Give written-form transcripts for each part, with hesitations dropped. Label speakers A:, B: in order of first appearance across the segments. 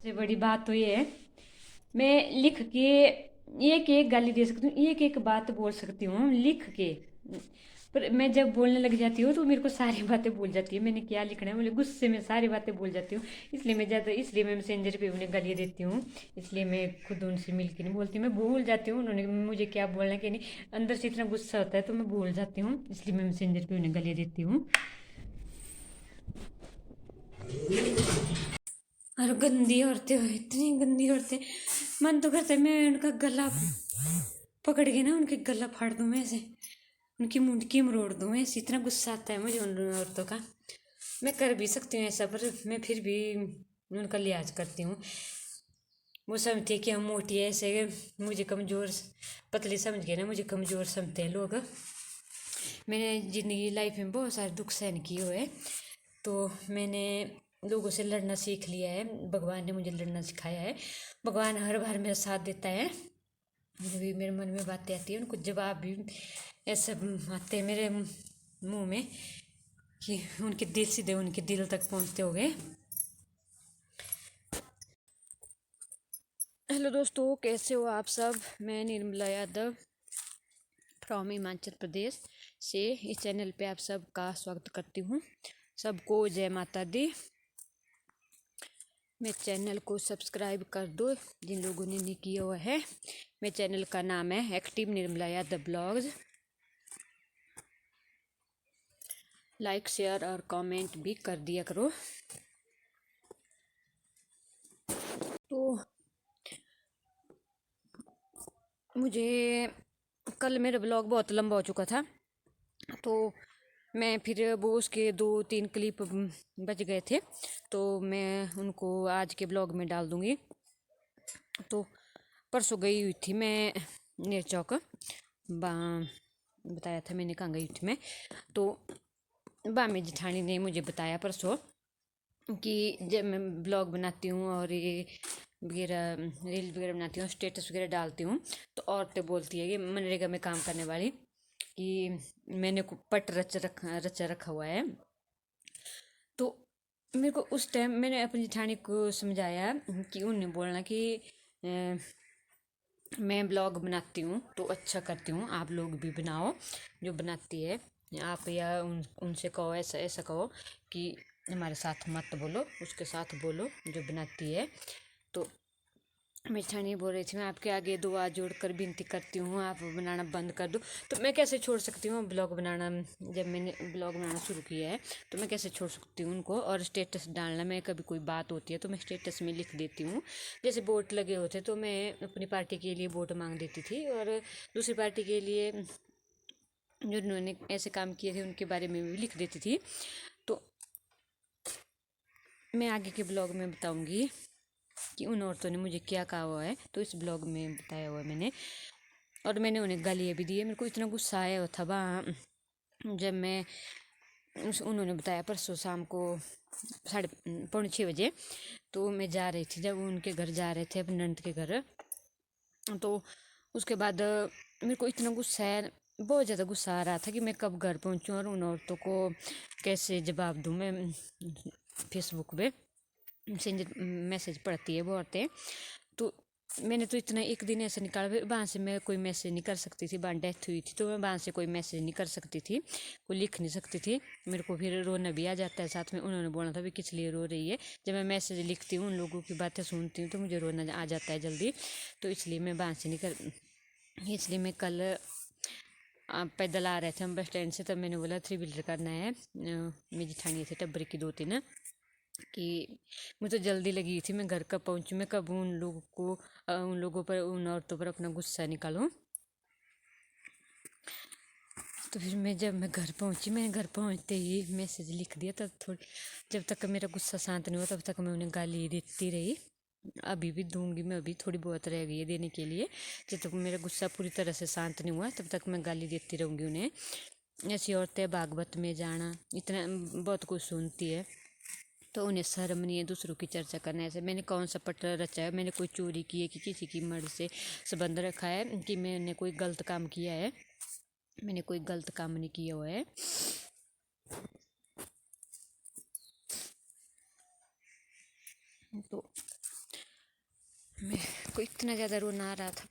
A: सबसे बड़ी बात तो ये है, मैं लिख के एक एक गाली दे सकती हूँ, एक एक बात बोल सकती हूँ लिख के। पर मैं जब बोलने लग जाती हूँ तो मेरे को सारी बातें भूल जाती है, मैंने क्या लिखना है, मुझे गुस्से में सारी बातें भूल जाती हूँ। इसलिए मैं मैसेंजर पे उन्हें गालियाँ देती हूँ। इसलिए मैं खुद उनसे मिल के नहीं बोलती, मैं भूल जाती हूँ उन्होंने मुझे क्या बोलना है कि नहीं। अंदर से इतना गुस्सा होता है तो मैं भूल जाती हूँ, इसलिए मैं मैसेंजर पे उन्हें गालियाँ देती हूँ। और गंदी औरतें हो, इतनी गंदी औरतें, मन तो करता है मैं उनका गला पकड़ के ना उनके गला फाड़ दूं, मैं ऐसे उनकी मुंडकी मरोड़ दूं, ऐसे इतना गुस्सा आता है मुझे उन औरतों का। मैं कर भी सकती हूँ ऐसा, पर मैं फिर भी उनका लिहाज करती हूँ। वो समझते हैं कि हम मोटी है, ऐसे मुझे कमज़ोर पतली समझ के ना मुझे कमज़ोर समझते हैं लोग। मैंने ज़िंदगी लाइफ में बहुत सारे दुख सहन किए हुए हैं, तो मैंने लोगों से लड़ना सीख लिया है, भगवान ने मुझे लड़ना सिखाया है। भगवान हर बार मेरा साथ देता है। जो भी मेरे मन में बातें आती है उनको जवाब भी ऐसे आते हैं मेरे मुंह में कि उनके दिल सीधे उनके दिल तक पहुंचते हो गए। हेलो दोस्तों, कैसे हो आप सब। मैं निर्मला यादव फ्रॉम हिमाचल प्रदेश से इस चैनल पे आप सबका स्वागत करती हूँ। सबको जय माता दी। मेरे चैनल को सब्सक्राइब कर दो जिन लोगों ने नहीं किया हुआ है। मेरे चैनल का नाम है active Nirmala Yadav blogs. Like share और कमेंट भी कर दिया करो। तो मुझे कल मेरा ब्लॉग बहुत लंबा हो चुका था, तो मैं फिर वो उसके 2-3 क्लिप बच गए थे, तो मैं उनको आज के ब्लॉग में डाल दूँगी। तो परसों गई हुई थी मैं नेर चौक, बताया था मैंने कहाँ गई थी मैं। तो बामी जेठानी ने मुझे बताया परसों कि जब मैं ब्लॉग बनाती हूँ और ये वगैरह रील वगैरह बनाती हूँ, स्टेटस वगैरह डालती हूँ, तो औरतें बोलती है कि मनरेगा में काम करने वाली कि मैंने पट रचा रखा हुआ है। तो मेरे को उस टाइम मैंने अपनी जेठानी को समझाया कि उन्हें बोलना कि मैं ब्लॉग बनाती हूँ तो अच्छा करती हूँ, आप लोग भी बनाओ जो बनाती है आप, या उनसे कहो ऐसा ऐसा कहो कि हमारे साथ मत बोलो, उसके साथ बोलो जो बनाती है। तो मेरी जेठानी बोल रही थी मैं आपके आगे दुआ जोड़कर विनती करती हूँ आप बनाना बंद कर दो। तो मैं कैसे छोड़ सकती हूँ ब्लॉग बनाना, जब मैंने ब्लॉग बनाना शुरू किया है तो मैं कैसे छोड़ सकती हूँ उनको। और स्टेटस डालना, मैं कभी कोई बात होती है तो मैं स्टेटस में लिख देती हूँ। जैसे वोट लगे होते तो मैं अपनी पार्टी के लिए वोट मांग देती थी, और दूसरी पार्टी के लिए जो उन्होंने ऐसे काम किए थे उनके बारे में भी लिख देती थी। तो मैं आगे के ब्लॉग में बताऊँगी कि उन औरतों ने मुझे क्या कहा हुआ है, तो इस ब्लॉग में बताया हुआ है मैंने। और मैंने उन्हें गालियाँ भी दी है। मेरे को इतना गुस्सा आया हुआ था वहाँ जब मैं उन्होंने बताया परसों शाम को 5:45 बजे। तो मैं जा रही थी, जब उनके घर जा रहे थे अपने नंद के घर, तो उसके बाद मेरे को इतना गुस्सा है, बहुत ज़्यादा गुस्सा आ रहा था कि मैं कब घर पहुंचूं और उन औरतों को कैसे जवाब दूं। मैं फेसबुक पे मैसेज पढ़ती है वो औरतें, तो मैंने तो इतना एक दिन ऐसे निकाला, वहाँ से मैं कोई मैसेज नहीं कर सकती थी, वहाँ डेथ हुई थी तो मैं वहाँ से कोई मैसेज नहीं कर सकती थी, कोई लिख नहीं सकती थी। मेरे को फिर रोना भी आ जाता है साथ में। उन्होंने बोला था भी किस लिए रो रही है, जब मैं मैसेज लिखती हूँ उन लोगों की बातें सुनती हूँ तो मुझे रोना आ जाता है जल्दी, तो इसलिए मैं वहाँ से नहीं कर। इसलिए मैं कल पैदल आ रहे थे हम बस स्टैंड से, तब मैंने बोला 3 व्हीलर करना है। मेरी जेठानी थे टब्बर की 2-3 कि मुझे जल्दी लगी थी मैं घर कब पहुंचूं, मैं कब उन लोगों को उन लोगों पर उन औरतों पर अपना गुस्सा निकालूं। तो फिर जब मैं घर पहुंची, मैंने घर पहुंचते ही मैसेज लिख दिया। तब थोड़ी, जब तक मेरा गुस्सा शांत नहीं हुआ तब तक मैं उन्हें गाली देती रही। अभी भी दूंगी मैं, अभी थोड़ी बहुत रह गई है देने के लिए। जब तक मेरा गुस्सा पूरी तरह से शांत नहीं हुआ तब तक मैं गाली देती रहूँगी उन्हें। ऐसी औरतें भागवत में जाना इतना बहुत कुछ सुनती है, तो उन्हें शर्म नहीं है दूसरों की चर्चा करना। ऐसे मैंने कौन सा पट रचा है, मैंने कोई चोरी की है कि किसी की मर्द से संबंध रखा है कि मैंने कोई गलत काम किया है, मैंने कोई गलत काम नहीं किया हुआ है। तो मेरे को इतना ज़्यादा रोना आ रहा था।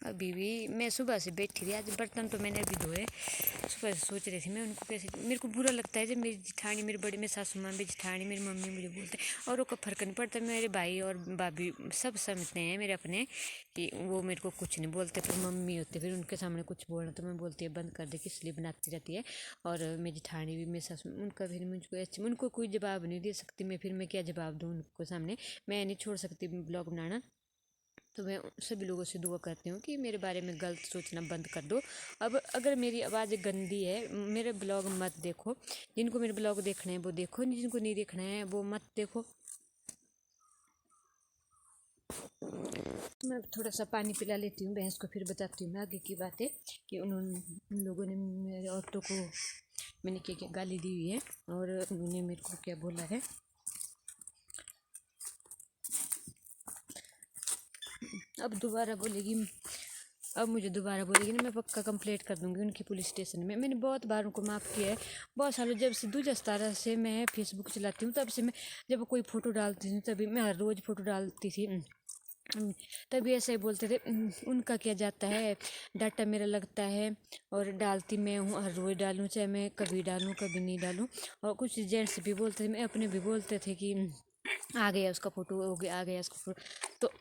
A: अभी भी मैं सुबह से बैठी थी, आज बर्तन तो मैंने अभी धोए। सुबह से सोच रही थी मैं उनको कैसे, मेरे को बुरा लगता है जब मेरी जिठानी, मेरी बड़ी, मेरी सासू माँ, मेरी जिठानी, मेरी मम्मी मुझे बोलते हैं, औरों का फर्क नहीं पड़ता। मेरे भाई और भाभी सब समझते हैं मेरे अपने कि वो मेरे को कुछ नहीं बोलते, फिर मम्मी होते फिर उनके सामने कुछ बोलना तो मैं बोलती है बंद कर दे, किस लिए बनाती रहती है। और मेरी जिठानी भी, मेरी सासू, उनका फिर मुझको अच्छी, उनको कोई जवाब नहीं दे सकती मैं, फिर मैं क्या जवाब दूँ उनको सामने। मैं नहीं छोड़ सकती ब्लॉग बनाना। तो मैं सभी लोगों से दुआ करती हूँ कि मेरे बारे में गलत सोचना बंद कर दो। अब अगर मेरी आवाज़ गंदी है, मेरे ब्लॉग मत देखो। जिनको मेरे ब्लॉग देखना है वो देखो, जिनको नहीं देखना है वो मत देखो। तो मैं थोड़ा सा पानी पिला लेती हूँ भैंस को, फिर बताती हूँ मैं आगे की बातें कि उन लोगों ने मेरे औरतों को मैंने क्या क्या गाली दी हुई है और उन्होंने मेरे को क्या बोला है। अब दोबारा बोलेगी, अब मुझे दोबारा बोलेगी ना, मैं पक्का कंप्लेंट कर दूंगी उनकी पुलिस स्टेशन में। मैंने बहुत बार उनको माफ़ किया है, बहुत सालों, जब से 2017 से मैं फेसबुक चलाती हूँ तब से। मैं जब कोई फ़ोटो डालती थी तभी मैं हर रोज़ फ़ोटो डालती थी, तभी ऐसे ही बोलते थे उनका क्या जाता है, डाटा मेरा लगता है और डालती मैं हूँ, हर रोज़ डालूँ, चाहे मैं कभी डालूँ कभी नहीं डालूँ। और कुछ जेंट्स भी बोलते थे, मैं अपने भी बोलते थे कि आ गया उसका फ़ोटो, हो गया आ गया उसका फ़ोटो। तो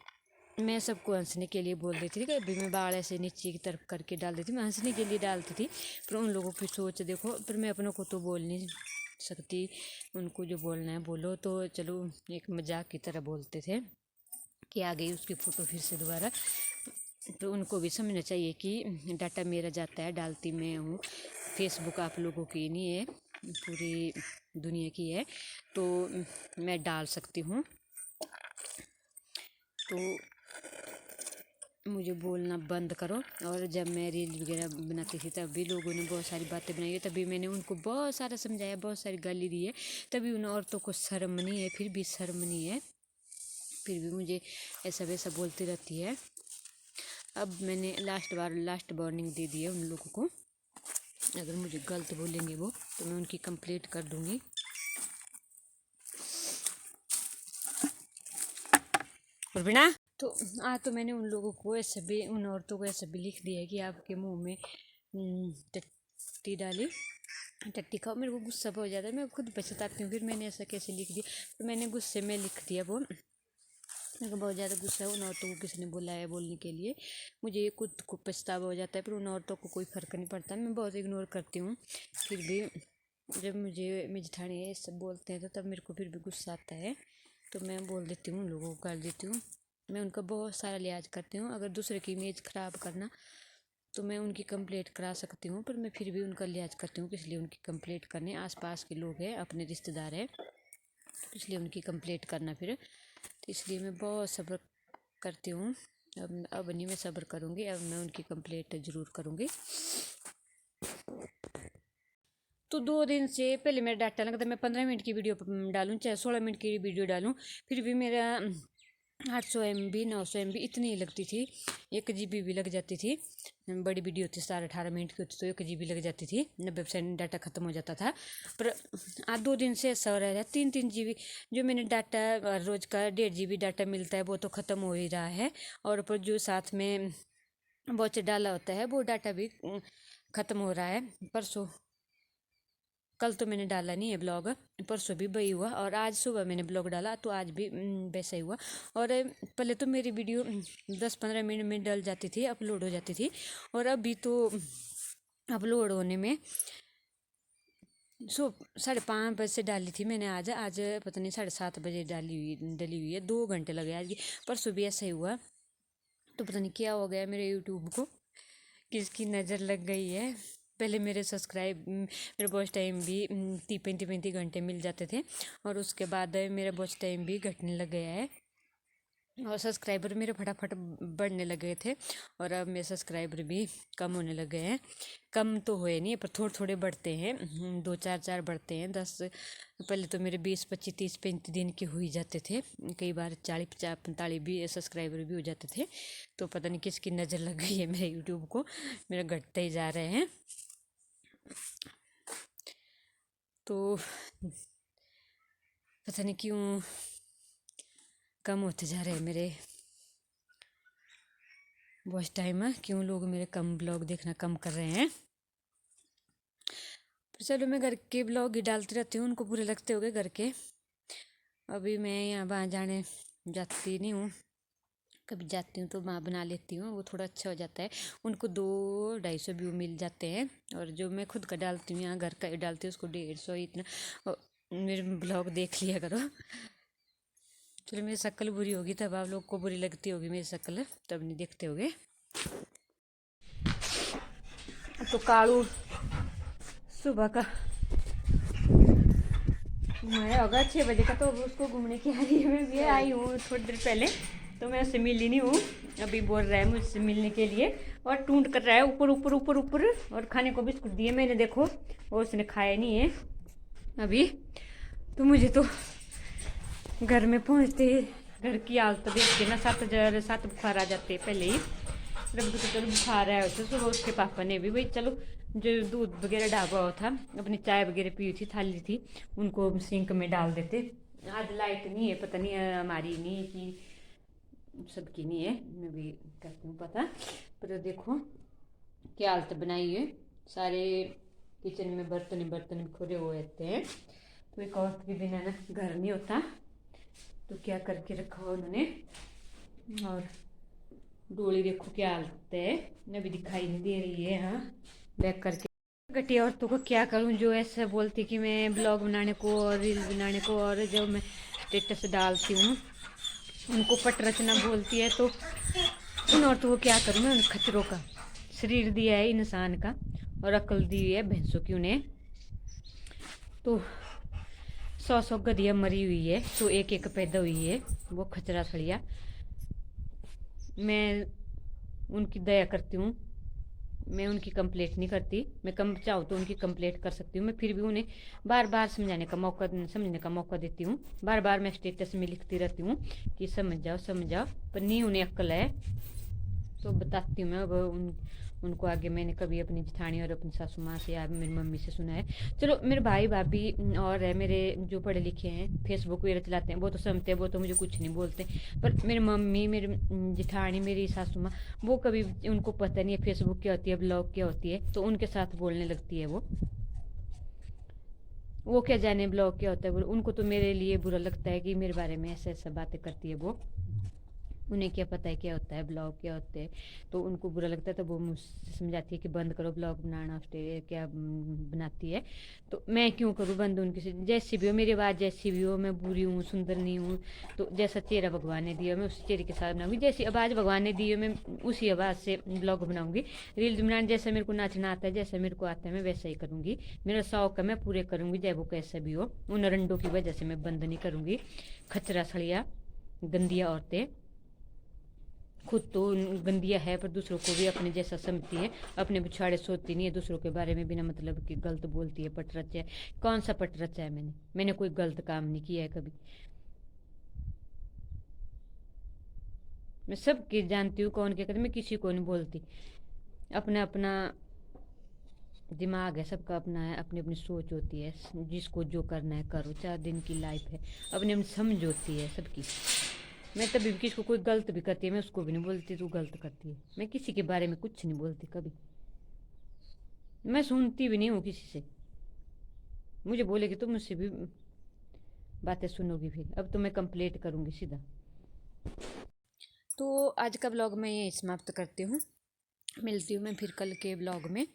A: मैं सबको हंसने के लिए बोल देती थी, कभी मैं बाल ऐसे नीचे की तरफ करके डाल देती, मैं हंसने के लिए डालती थी। पर उन लोगों की सोच देखो, पर मैं अपनों को तो बोल नहीं सकती, उनको जो बोलना है बोलो। तो चलो एक मजाक की तरह बोलते थे कि आ गई उसकी फ़ोटो फिर से दोबारा। तो उनको भी समझना चाहिए कि डाटा मेरा जाता है, डालती मैं हूँ। फेसबुक आप लोगों की नहीं है, पूरी दुनिया की है, तो मैं डाल सकती हूँ। तो मुझे बोलना बंद करो। और जब मैं रील वगैरह बनाती थी तब भी लोगों ने बहुत सारी बातें बनाई है, तभी मैंने उनको बहुत सारा समझाया, बहुत सारी गाली दी है, तभी उन औरतों को शर्म नहीं है, फिर भी शर्म नहीं है, फिर भी मुझे ऐसा वैसा बोलती रहती है। अब मैंने लास्ट वार्निंग दे दी है उन लोगों को, अगर मुझे गलत बोलेंगे वो तो मैं उनकी कंप्लेंट कर दूँगी। और बिना तो तो मैंने उन लोगों को ऐसे भी, उन औरतों को ऐसे भी लिख दिया है कि आपके मुंह में टट्टी डाली, टट्टी खाओ। मेरे को गुस्सा बहुत ज़्यादा है, मैं खुद पछताती हूँ फिर मैंने ऐसा कैसे लिख दिया। तो मैंने गुस्से में लिख दिया वो, मेरे को बहुत ज़्यादा गुस्सा है। उन औरतों को किसी ने बुलाया बोलने के लिए, मुझे खुद को पछतावा हो जाता है, पर उन औरतों को कोई फ़र्क नहीं पड़ता, मैं बहुत इग्नोर करती हूँ। फिर भी जब मुझे मेरी जेठानी ये सब बोलते हैं तो तब मेरे को फिर भी गुस्सा आता है, तो मैं बोल देती हूँ, उन लोगों को कर देती हूँ। मैं उनका बहुत सारा लिहाज करती हूँ, अगर दूसरे की इमेज ख़राब करना तो मैं उनकी कंप्लेंट करा सकती हूँ, पर मैं फिर भी उनका लिहाज करती हूँ कि इसलिए उनकी कंप्लेंट करने, आसपास के लोग हैं, अपने रिश्तेदार हैं, तो इसलिए उनकी कंप्लेंट करना फिर। तो इसलिए मैं बहुत सब्र करती हूँ। अब नहीं मैं सब्र करूँगी, अब मैं उनकी कंप्लेंट ज़रूर करूँगी। तो 2 दिन से पहले मेरा डाटा लगता है, मैं 15 मिनट की वीडियो डालूँ चाहे 16 मिनट की वीडियो डालूँ, फिर भी मेरा 800 MB 900 MB इतनी ही लगती थी, 1 GB भी लग जाती थी। बड़ी वीडियो थी 17-18 मिनट की होती तो 1 GB लग जाती थी, 90% डाटा ख़त्म हो जाता था। पर आज 2 दिन से ऐसा हो रहा है 3-3 GB जो मैंने डाटा रोज़ का 1.5 GB डाटा मिलता है वो तो ख़त्म हो ही रहा है, और ऊपर जो साथ में वॉच डाला होता है वो डाटा भी ख़त्म हो रहा है। परसों, कल तो मैंने डाला नहीं है ब्लॉग, परसों भी वही हुआ, और आज सुबह मैंने ब्लॉग डाला तो आज भी वैसा ही हुआ। और पहले तो मेरी वीडियो 10-15 मिनट में डल जाती थी, अपलोड हो जाती थी, और अभी तो अपलोड होने में 5:30 बजे से डाली थी मैंने, आज आज पता नहीं 7:30 बजे डली हुई है, 2 घंटे लगे आज की। परसों भी ऐसा ही हुआ, तो पता नहीं क्या हो गया मेरे यूट्यूब को, किसकी नज़र लग गई है। पहले मेरे वॉच टाइम भी 35-35 घंटे मिल जाते थे, और उसके बाद मेरा वॉच टाइम भी घटने लग गया है, और सब्सक्राइबर मेरे फटाफट बढ़ने लगे थे, और अब मेरे सब्सक्राइबर भी कम होने लगे हैं। कम तो हुए नहीं पर थोड़े थोड़े बढ़ते हैं, 2-4 बढ़ते हैं, 10। पहले तो मेरे 20-25-30-35 दिन के हो ही जाते थे, कई बार 40-50-45 भी सब्सक्राइबर भी हो जाते थे। तो पता नहीं किसकी नज़र लग गई है मेरे यूट्यूब को, मेरा घटते ही जा रहे हैं। तो पता नहीं क्यों कम होते जा रहे हैं मेरे वॉच टाइम है, क्यों लोग मेरे कम ब्लॉग देखना कम कर रहे हैं। पर चलो, मैं घर के ब्लॉग ही डालती रहती हूँ, उनको बुरे लगते होंगे घर के। अभी मैं यहाँ वहाँ जाने जाती नहीं हूँ, कभी जाती हूँ तो वहाँ बना लेती हूँ, वो थोड़ा अच्छा हो जाता है। उनको 200-250 व्यू मिल जाते हैं, और जो मैं खुद का डालती हूँ यहाँ घर का डालती हूँ उसको 150 इतना। और मेरे ब्लॉग देख लिया करो। चलो, मेरी शक्ल बुरी होगी तब आप लोग को बुरी लगती होगी मेरी शक्ल, तब नहीं देखते होगे। तो कालू सुबह का घुमाया होगा 6 बजे का, तो अब उसको घूमने की आ रही है। मैं भी आई हूँ थोड़ी देर पहले, तो मैं उससे मिली नहीं हूँ। अभी बोल रहा है मुझसे मिलने के लिए, और टूंट कर रहा है ऊपर ऊपर ऊपर ऊपर। और खाने को बिस्कुट दिए मैंने, देखो, और उसने खाया नहीं है अभी। तो मुझे तो घर में पहुँचते घर की हालत देख के ना 7 बुखार आ जाते पहले ही। रब तो चलो बुखार आया होता, सुबह उसके पापा ने भी भाई चलो जो दूध वगैरह डाबा हुआ था, अपनी चाय वगैरह पी थी, थाली थी, उनको सिंक में डाल देते। आज लाइट नहीं है, पता नहीं हमारी नहीं है कि सबकी नहीं है, मैं भी करती हूँ पता। पर देखो क्या हालत बनाई है, सारे किचन में बर्तन बर्तन खुले हुए रहते हैं। तो एक औरत के बिना ना घर नहीं होता, तो क्या करके रखा हुआ उन्होंने। और डोली देखो क्या हालत है, अभी दिखाई नहीं दे रही है। हाँ, बैक करके घटिया औरतों को क्या करूं, जो ऐसा बोलती कि मैं ब्लॉग बनाने को और रील बनाने को, और जब मैं स्टेटस डालती हूँ उनको पट रचना बोलती है। तो उन औरतों को क्या करूँ मैं, उन खच्चरों का। शरीर दिया है इंसान का, और अकल दी है भैंसों की उन्हें। तो 100 गधिया मरी हुई है, तो एक एक पैदा हुई है, वो खचरा सड़िया। मैं उनकी दया करती हूँ, मैं उनकी कंप्लेंट नहीं करती। मैं कम चाहूँ तो उनकी कंप्लेंट कर सकती हूँ, मैं फिर भी उन्हें बार बार समझने का मौका देती हूँ। बार बार मैं स्टेटस में लिखती रहती हूँ कि समझ जाओ समझ जाओ, पर नहीं उन्हें अक्ल है। तो बताती हूँ मैं अब उनको आगे। मैंने कभी अपनी जेठानी और अपनी सासू माँ से या मेरी मम्मी से सुना है। चलो, मेरे भाई भाभी और है मेरे जो पढ़े लिखे हैं, फेसबुक वगैरह चलाते हैं, वो तो समझते हैं, वो तो मुझे कुछ नहीं बोलते। पर मेरी मम्मी, मेरी जेठानी, मेरी सासू माँ, वो कभी, उनको पता नहीं है फेसबुक क्या होती है, ब्लॉग क्या होती है, तो उनके साथ बोलने लगती है वो क्या जाने ब्लॉग क्या होता है। उनको तो मेरे लिए बुरा लगता है कि मेरे बारे में ऐसा ऐसा बातें करती है वो। उन्हें क्या पता है क्या होता है ब्लॉग क्या होते हैं, तो उनको बुरा लगता है। तो वो मुझसे समझाती है कि बंद करो ब्लॉग बनाना, ऑस्ट्रेलिया क्या बनाती है। तो मैं क्यों करूँ बंद उनकी से, जैसी भी हो मेरी बात, जैसी भी हो, मैं बुरी हूँ सुंदर नहीं हूँ। तो जैसा चेहरा भगवान ने दिया मैं उस चेहरे के साथ बनाऊंगी, जैसी आवाज़ भगवान ने दी है मैं उसी आवाज़ से ब्लॉग बनाऊंगी। रील्स बनाना जैसा मेरे को नाचना आता है, जैसा मेरे को आता है मैं वैसा ही करूँगी। मेरा शौक है मैं पूरे करूँगी, चाहे वो कैसा भी हो। उन रंडों की वजह से मैं बंद नहीं करूँगी। खचरा सड़िया गंदिया औरतें खुद तो गंदिया है, पर दूसरों को भी अपने जैसा समझती है, अपने पिछाड़े सोचती नहीं है, दूसरों के बारे में बिना मतलब कि गलत बोलती है, पट रचा है। कौन सा पट रचा है मैंने कोई गलत काम नहीं किया है कभी। मैं सबकी जानती हूँ कौन क्या करती, मैं किसी को नहीं बोलती। अपना अपना दिमाग है सबका, अपना है, अपनी अपनी सोच होती है, जिसको जो करना है करो, 4 दिन की लाइफ है, अपनी अपनी समझ होती है सबकी। मैं तभी भी किसी को कोई गलत भी करती है मैं उसको भी नहीं बोलती तू गलत करती है, मैं किसी के बारे में कुछ नहीं बोलती कभी। मैं सुनती भी नहीं हूँ किसी से। मुझे बोलेगी तो मुझसे भी बातें सुनोगी, फिर अब तो मैं कंप्लेंट करूँगी सीधा। तो आज का ब्लॉग मैं यही समाप्त करती हूँ, मिलती हूँ मैं फिर कल के ब्लॉग में।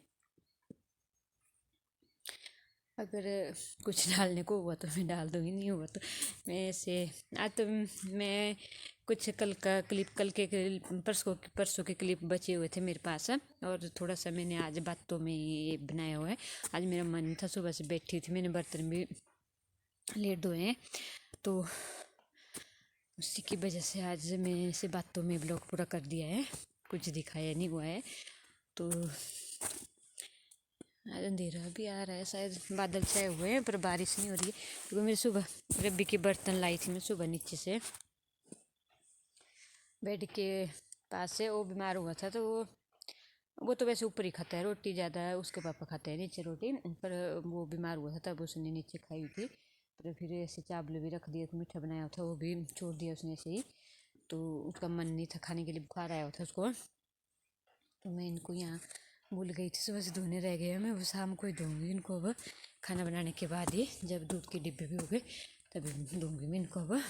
A: अगर कुछ डालने को हुआ तो मैं डाल दूँगी, नहीं हुआ तो मैं ऐसे। आज तो मैं कुछ कल का क्लिप, कल के परसों के क्लिप बचे हुए थे मेरे पास, और थोड़ा सा मैंने आज बातों में ये बनाया हुआ है। आज मेरा मन था, सुबह से बैठी थी, मैंने बर्तन भी लेट धोए हैं, तो उसी की वजह से आज मैं ऐसे बातों में ब्लॉग पूरा कर दिया है, कुछ दिखाया नहीं हुआ है। तो आज अंधेरा भी आ रहा है, शायद बादल छाए हुए हैं पर बारिश नहीं हो रही है, क्योंकि मेरी सुबह रब्बी के बर्तन लाई थी मैं सुबह नीचे से, बेड के पास से। वो बीमार हुआ था, तो वो तो वैसे ऊपर ही खाता है रोटी, ज़्यादा उसके पापा खाते हैं नीचे रोटी, पर वो बीमार हुआ था तब उसने नीचे खाई हुई थी। पर फिर ऐसे चावल भी रख दिया था, मीठा बनाया था वो भी छोड़ दिया उसने ऐसे ही। तो उसका मन नहीं था खाने के लिए, बुखार आया था उसको। तो मैं इनको यहाँ भूल गई थी, सुबह से धोने रह गए हैं। मैं वो शाम को ही धोऊँगी इनको अब, खाना बनाने के बाद ही, जब दूध के डिब्बे भी हो गए तभी धोऊँगी मैं इनको अब।